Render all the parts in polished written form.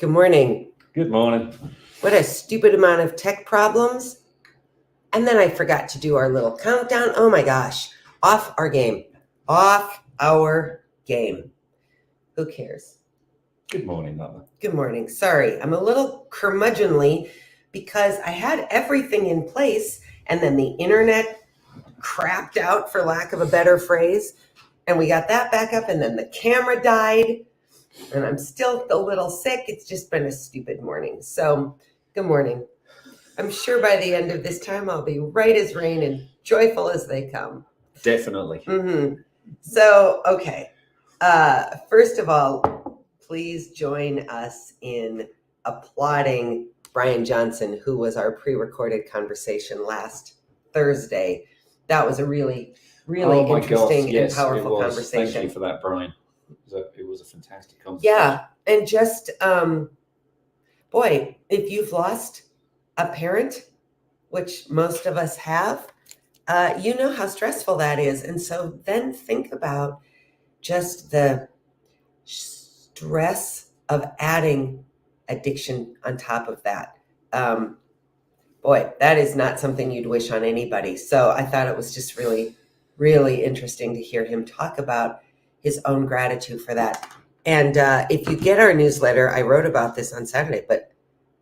Good morning. Good morning. What a stupid amount of tech problems. And then I forgot to do our little countdown. Oh my gosh. Off our game. Off our game. Who cares? Good morning, Mother. Good morning. Sorry, I'm a little curmudgeonly because I had everything in place and then the internet crapped out, for lack of a better phrase. And we got that back up and then the camera died. And I'm still a little sick. It's just been a stupid morning. So, good morning. I'm sure by the end of this time, I'll be right as rain and joyful as they come. Definitely. Mm-hmm. So, okay. First of all, please join us in applauding Brian Johnson, who was our pre-recorded conversation last Thursday. That was a really interesting and powerful conversation. Thank you for that, Brian. It was a fantastic conversation. Yeah, and just, boy, if you've lost a parent, which most of us have, you know how stressful that is. And so then think about just the stress of adding addiction on top of that. Boy, that is not something you'd wish on anybody. So I thought it was just really, really interesting to hear him talk about his own gratitude for that. And if you get our newsletter, I wrote about this on Saturday, but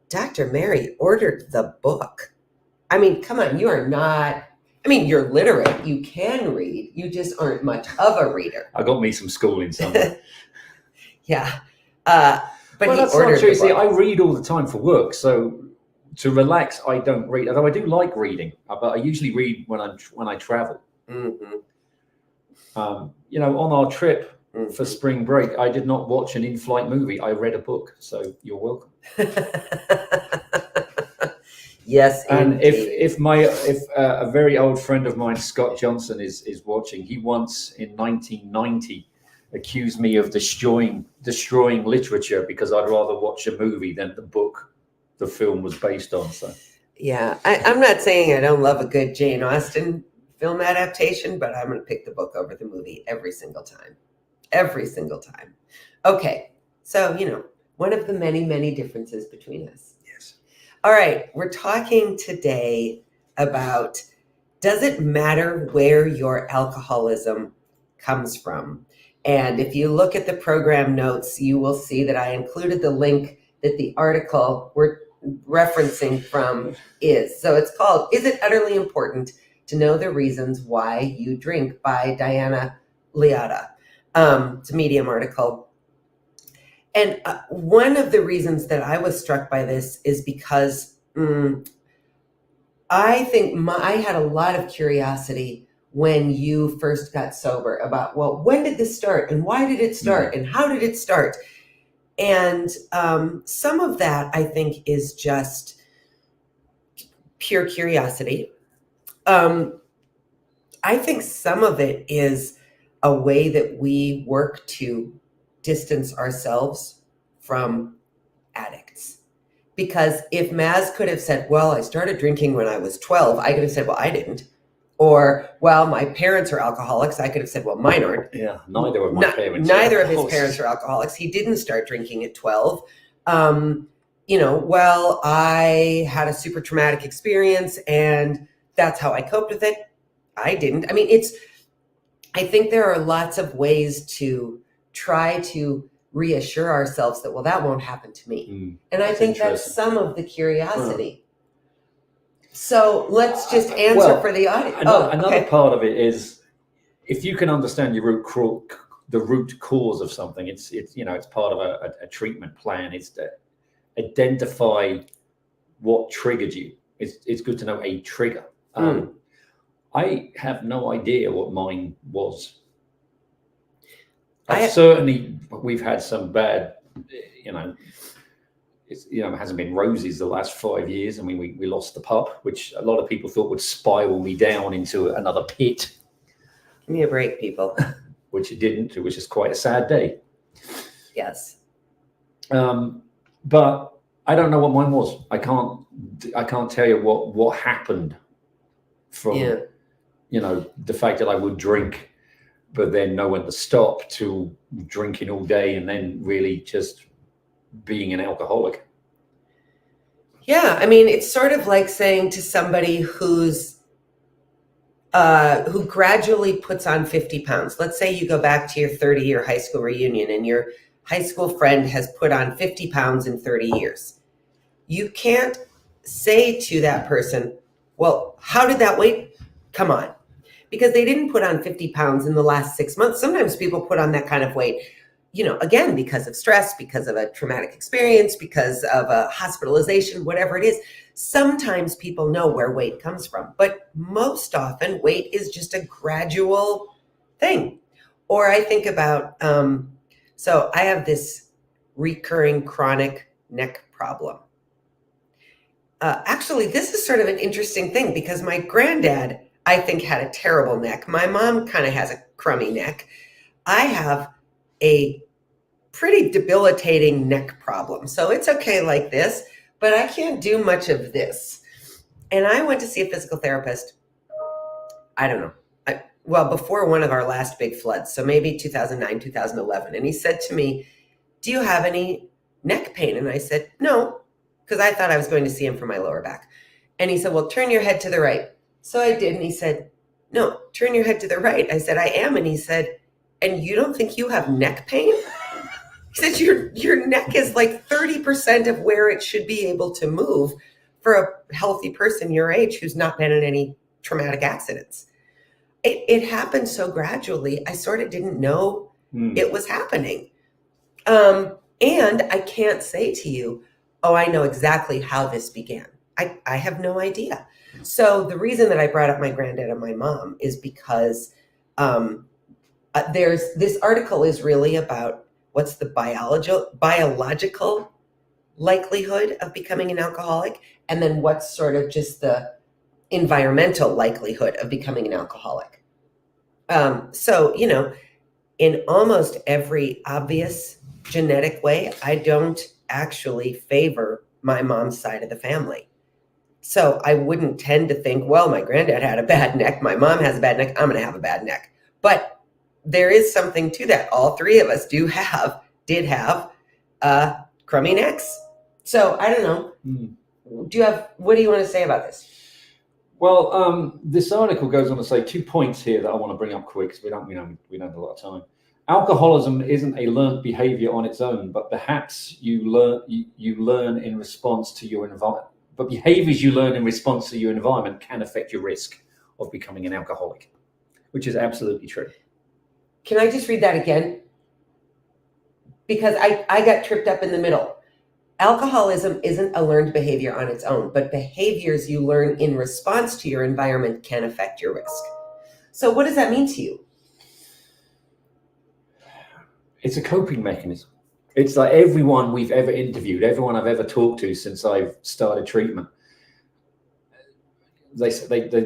Dr. Mary ordered the book. I mean, come on, you are not, I mean, you're literate. You can read. You just aren't much of a reader. I got me some schooling somewhere. Yeah. But well, that's not true. See, I read all the time for work. So to relax, I don't read. Although I do like reading, but I usually read when I travel. Mm-hmm. You know, on our trip for spring break, I did not watch an in-flight movie. I read a book. So you're welcome. Yes, and if a very old friend of mine, Scott Johnson, is watching, he once in 1990 accused me of destroying literature because I'd rather watch a movie than the book the film was based on. So yeah, I'm not saying I don't love a good Jane Austen film adaptation, but I'm going to pick the book over the movie every single time. Okay, so one of the many differences between us. Yes. All right, we're talking today about, does it matter where your alcoholism comes from? And if you look at the program notes, you will see that I included the link that the article we're referencing from is. So it's called, Is It Utterly Important to Know the Reasons Why You Drink, by Diana Liada. It's a Medium article. And one of the reasons that I was struck by this is because I think I had a lot of curiosity when you first got sober about, well, when did this start and why did it start and how did it start? And some of that, I think, is just pure curiosity. I think some of it is a way that we work to distance ourselves from addicts. Because if Maz could have said, well, I started drinking when I was 12, I could have said, well, I didn't. Or, well, my parents are alcoholics. I could have said, well, mine aren't. Yeah, neither of my parents. Neither of his parents are alcoholics. He didn't start drinking at 12. Well, I had a super traumatic experience and that's how I coped with it. I didn't. I mean, I think there are lots of ways to try to reassure ourselves that, well, that won't happen to me. And I think that's some of the curiosity. So let's just answer for the audience. Another part of it is, if you can understand the root cause of something, it's part of a treatment plan. It's to identify what triggered you. It's good to know a trigger. I have no idea what mine was. Certainly, we've had some bad, it hasn't been roses the last 5 years. I mean, we lost the pup, which a lot of people thought would spiral me down into another pit. Give me a break, people. Which it didn't. It was just quite a sad day. Yes. But I don't know what mine was. I can't tell you what happened from, the fact that I would drink, but then know when to stop, to drinking all day and then really just being an alcoholic. Yeah, I mean, it's sort of like saying to somebody who gradually puts on 50 pounds. Let's say you go back to your 30-year high school reunion and your high school friend has put on 50 pounds in 30 years. You can't say to that person, well, how did that weight come on? Because they didn't put on 50 pounds in the last 6 months. Sometimes people put on that kind of weight, again, because of stress, because of a traumatic experience, because of a hospitalization, whatever it is. Sometimes people know where weight comes from, but most often weight is just a gradual thing. Or I think about, so I have this recurring chronic neck problem. Actually, this is sort of an interesting thing because my granddad, I think, had a terrible neck. My mom kind of has a crummy neck. I have a pretty debilitating neck problem. So it's okay like this, but I can't do much of this. And I went to see a physical therapist, I don't know, before one of our last big floods. So maybe 2009, 2011. And he said to me, do you have any neck pain? And I said, no, because I thought I was going to see him for my lower back. And he said, well, turn your head to the right. So I did. And he said, no, turn your head to the right. I said, I am. And he said, and you don't think you have neck pain? He said, your neck is like 30% of where it should be able to move for a healthy person your age who's not been in any traumatic accidents. It happened so gradually, I sort of didn't know it was happening. And I can't say to you, oh, I know exactly how this began. I have no idea. So the reason that I brought up my granddad and my mom is because this article is really about what's the biological likelihood of becoming an alcoholic, and then what's sort of just the environmental likelihood of becoming an alcoholic. So, in almost every obvious genetic way, I don't actually favor my mom's side of the family. So I wouldn't tend to think, well, my granddad had a bad neck, my mom has a bad neck, I'm going to have a bad neck. But there is something to that. All three of us did have crummy necks. So I don't know. What do you want to say about this? Well, this article goes on to say 2 points here that I want to bring up quick because we don't have a lot of time. Alcoholism isn't a learned behavior on its own, but perhaps you learn in response to your environment. But behaviors you learn in response to your environment can affect your risk of becoming an alcoholic, which is absolutely true. Can I just read that again? Because I got tripped up in the middle. Alcoholism isn't a learned behavior on its own, but behaviors you learn in response to your environment can affect your risk. So what does that mean to you? It's a coping mechanism. It's like everyone we've ever interviewed, everyone I've ever talked to since I've started treatment, they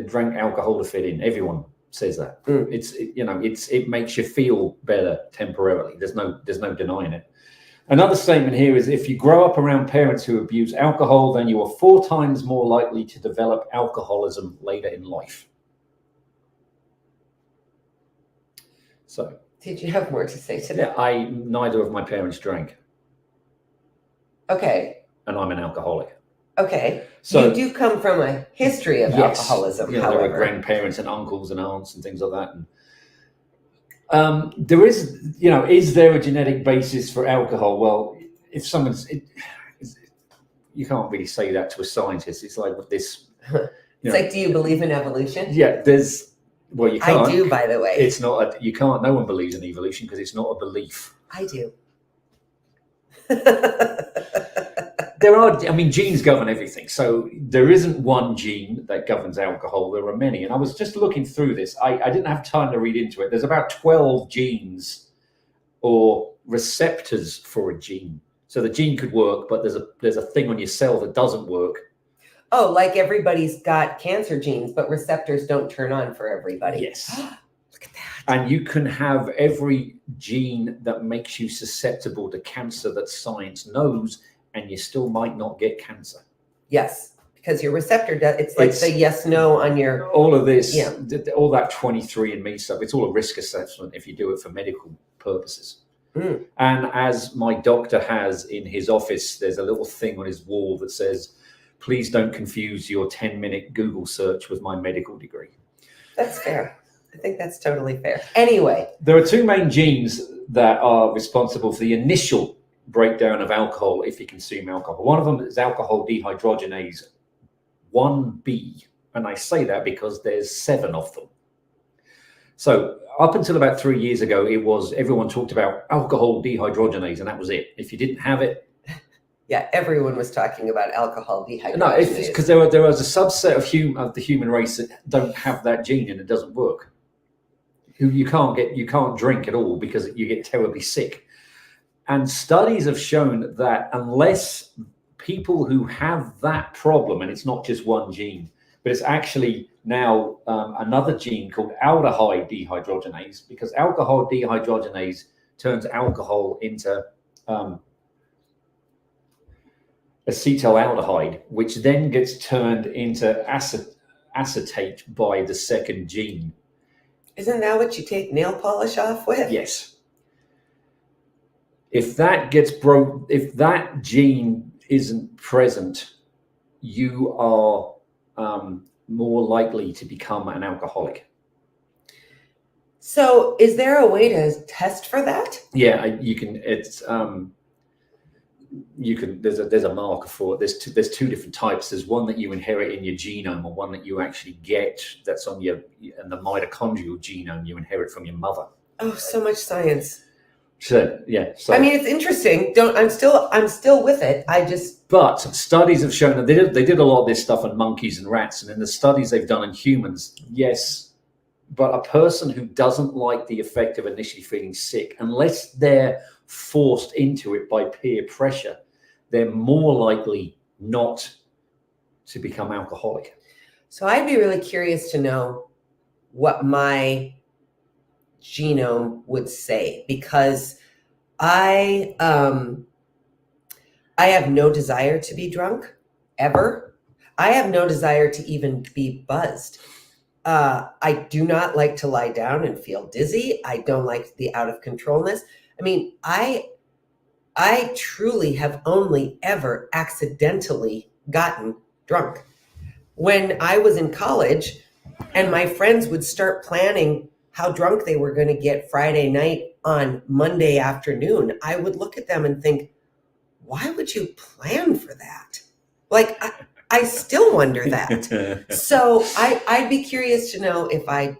drank alcohol to fit in. Everyone says that. It makes you feel better temporarily. There's no denying it. Another statement here is if you grow up around parents who abuse alcohol, then you are 4 times more likely to develop alcoholism later in life. So, did you have more to say to that? Yeah, neither of my parents drank. Okay. And I'm an alcoholic. Okay. So you do come from a history of alcoholism, however. There were grandparents and uncles and aunts and things like that. And there is there a genetic basis for alcohol? Well, if you can't really say that to a scientist. It's like with this. Like, do you believe in evolution? Yeah, well, you can't. I do, by the way. It's not. You can't. No one believes in evolution because it's not a belief. I do. Genes govern everything. So there isn't one gene that governs alcohol. There are many. And I was just looking through this. I didn't have time to read into it. There's about 12 genes or receptors for a gene. So the gene could work, but there's a thing on your cell that doesn't work. Oh, like everybody's got cancer genes, but receptors don't turn on for everybody. Yes. Look at that. And you can have every gene that makes you susceptible to cancer that science knows, and you still might not get cancer. Yes, because your receptor does. It's like the yes/no on your. All of this, all that 23andMe stuff. It's all a risk assessment if you do it for medical purposes. Mm. And as my doctor has in his office, there's a little thing on his wall that says, please don't confuse your 10-minute Google search with my medical degree. That's fair. I think that's totally fair. Anyway. There are two main genes that are responsible for the initial breakdown of alcohol if you consume alcohol. One of them is alcohol dehydrogenase 1B. And I say that because there's 7 of them. So up until about 3 years ago, everyone talked about alcohol dehydrogenase, and that was it. If you didn't have it, yeah, everyone was talking about alcohol dehydrogenase. No, it's because there was a subset of the human race that don't have that gene, and it doesn't work. You can't drink at all because you get terribly sick. And studies have shown that unless people who have that problem, and it's not just one gene, but it's actually now another gene called aldehyde dehydrogenase, because alcohol dehydrogenase turns alcohol into acetaldehyde, which then gets turned into acetate by the second gene. Isn't that what you take nail polish off with? Yes. If that gets broke, if that gene isn't present, you are more likely to become an alcoholic. So is there a way to test for that? Yeah, you can. It's you can. There's a marker for it. There's two different types. There's one that you inherit in your genome, or one that you actually get that's on your and the mitochondrial genome you inherit from your mother. Oh, so much science. So yeah. So I mean, it's interesting. I'm still with it. But studies have shown that they did a lot of this stuff on monkeys and rats, and in the studies they've done in humans, yes. But a person who doesn't like the effect of initially feeling sick, unless they're forced into it by peer pressure, they're more likely not to become alcoholic. So I'd be really curious to know what my genome would say, because I have no desire to be drunk ever. I have no desire to even be buzzed. I do not like to lie down and feel dizzy. I don't like the out of controlness. I mean, I truly have only ever accidentally gotten drunk. When I was in college and my friends would start planning how drunk they were going to get Friday night on Monday afternoon, I would look at them and think, why would you plan for that? Like, I still wonder that. So I'd be curious to know if I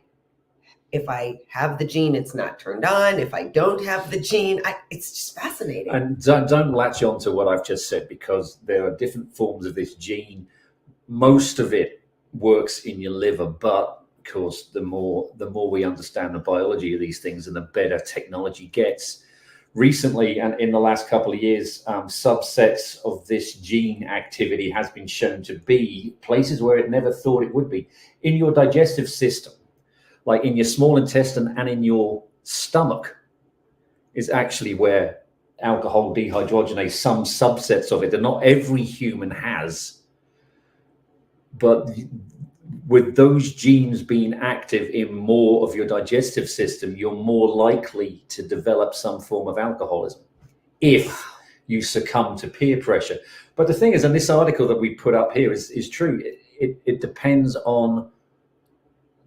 have the gene, it's not turned on. If I don't have the gene, it's just fascinating. And don't latch on to what I've just said, because there are different forms of this gene. Most of it works in your liver, but of course, the more we understand the biology of these things and the better technology gets. Recently, and in the last couple of years, subsets of this gene activity has been shown to be places where it never thought it would be. In your digestive system, like in your small intestine and in your stomach, is actually where alcohol dehydrogenase, some subsets of it that not every human has, but with those genes being active in more of your digestive system, you're more likely to develop some form of alcoholism if you succumb to peer pressure. But the thing is, and this article that we put up here is true, it depends on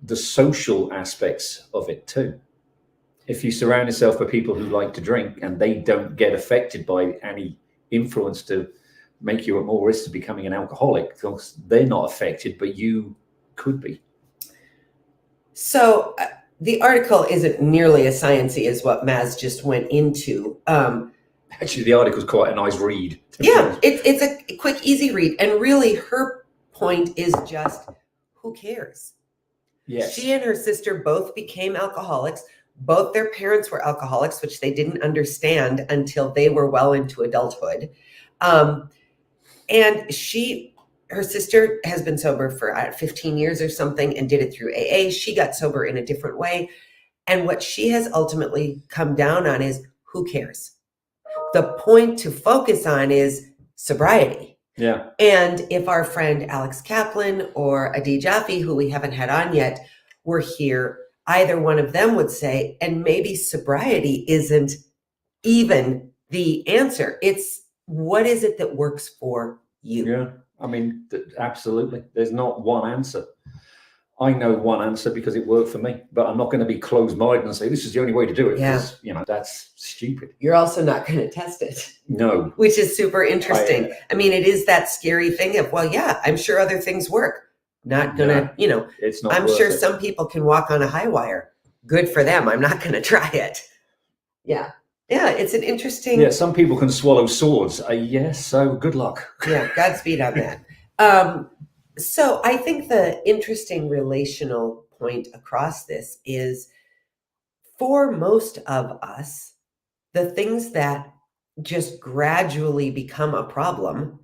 the social aspects of it too. If you surround yourself with people who like to drink and they don't get affected by any influence to make you at more risk of becoming an alcoholic, because they're not affected, but you could be. So the article isn't nearly as sciencey as what Maz just went into. Actually, the article is quite a nice read. Yeah, it's a quick, easy read. And really, her point is just, who cares? Yes. She and her sister both became alcoholics. Both their parents were alcoholics, which they didn't understand until they were well into adulthood. And her sister has been sober for 15 years or something and did it through AA. She got sober in a different way. And what she has ultimately come down on is, who cares? The point to focus on is sobriety. Yeah. And if our friend Alex Kaplan or Adi Jaffe, who we haven't had on yet, were here, either one of them would say, and maybe sobriety isn't even the answer. It's what is it that works for you? Yeah, I mean, absolutely. There's not one answer. I know one answer because it worked for me, but I'm not going to be closed-minded and say this is the only way to do it, because that's stupid. You're also not going to test it. No. Which is super interesting. I mean, it is that scary thing of, well, yeah, I'm sure other things work. Not gonna, it's not. I'm sure some people can walk on a high wire. Good for them. I'm not going to try it. Yeah. Yeah, it's an interesting. Yeah, some people can swallow swords. Yes, so good luck. Yeah, Godspeed on that. So I think the interesting relational point across this is, for most of us, the things that just gradually become a problem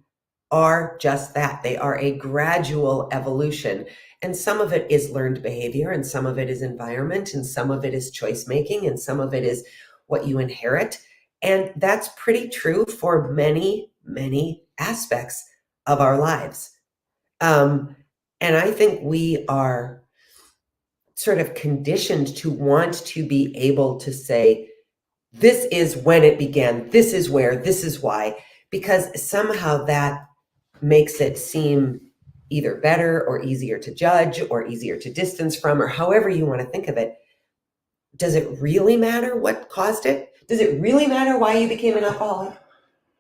are just that. They are a gradual evolution. And some of it is learned behavior, and some of it is environment, and some of it is choice making, and some of it is what you inherit. And that's pretty true for many, many aspects of our lives. And I think we are sort of conditioned to want to be able to say, this is when it began, this is where, this is why, because somehow that makes it seem either better or easier to judge or easier to distance from, or however you want to think of it. Does it really matter what caused it? Does it really matter why you became an alcoholic?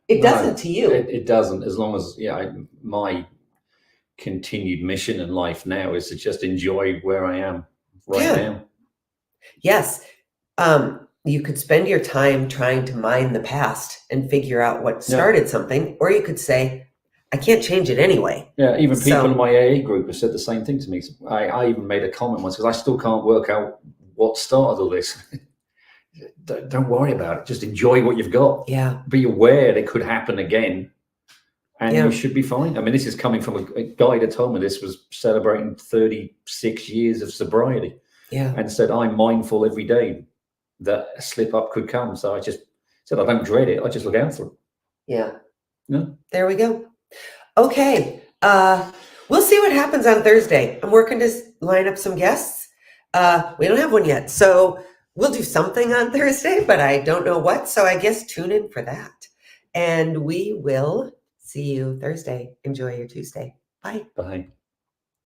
It doesn't to you. It doesn't, as long as, my continued mission in life now is to just enjoy where I am now. Yes. You could spend your time trying to mine the past and figure out what started something, or you could say, I can't change it anyway. Yeah, even people in my AA group have said the same thing to me. I even made a comment once, because I still can't work out what started all this. Don't worry about it. Just enjoy what you've got. Yeah. Be aware that it could happen again, and you should be fine. I mean, this is coming from a guy that told me this was celebrating 36 years of sobriety. Yeah. And said, I'm mindful every day that a slip up could come. So I just said, I don't dread it. I just look out for it. Yeah. Yeah. There we go. Okay. We'll see what happens on Thursday. I'm working to line up some guests. We don't have one yet. So we'll do something on Thursday, but I don't know what. So I guess tune in for that. And we will see you Thursday. Enjoy your Tuesday. Bye. Bye.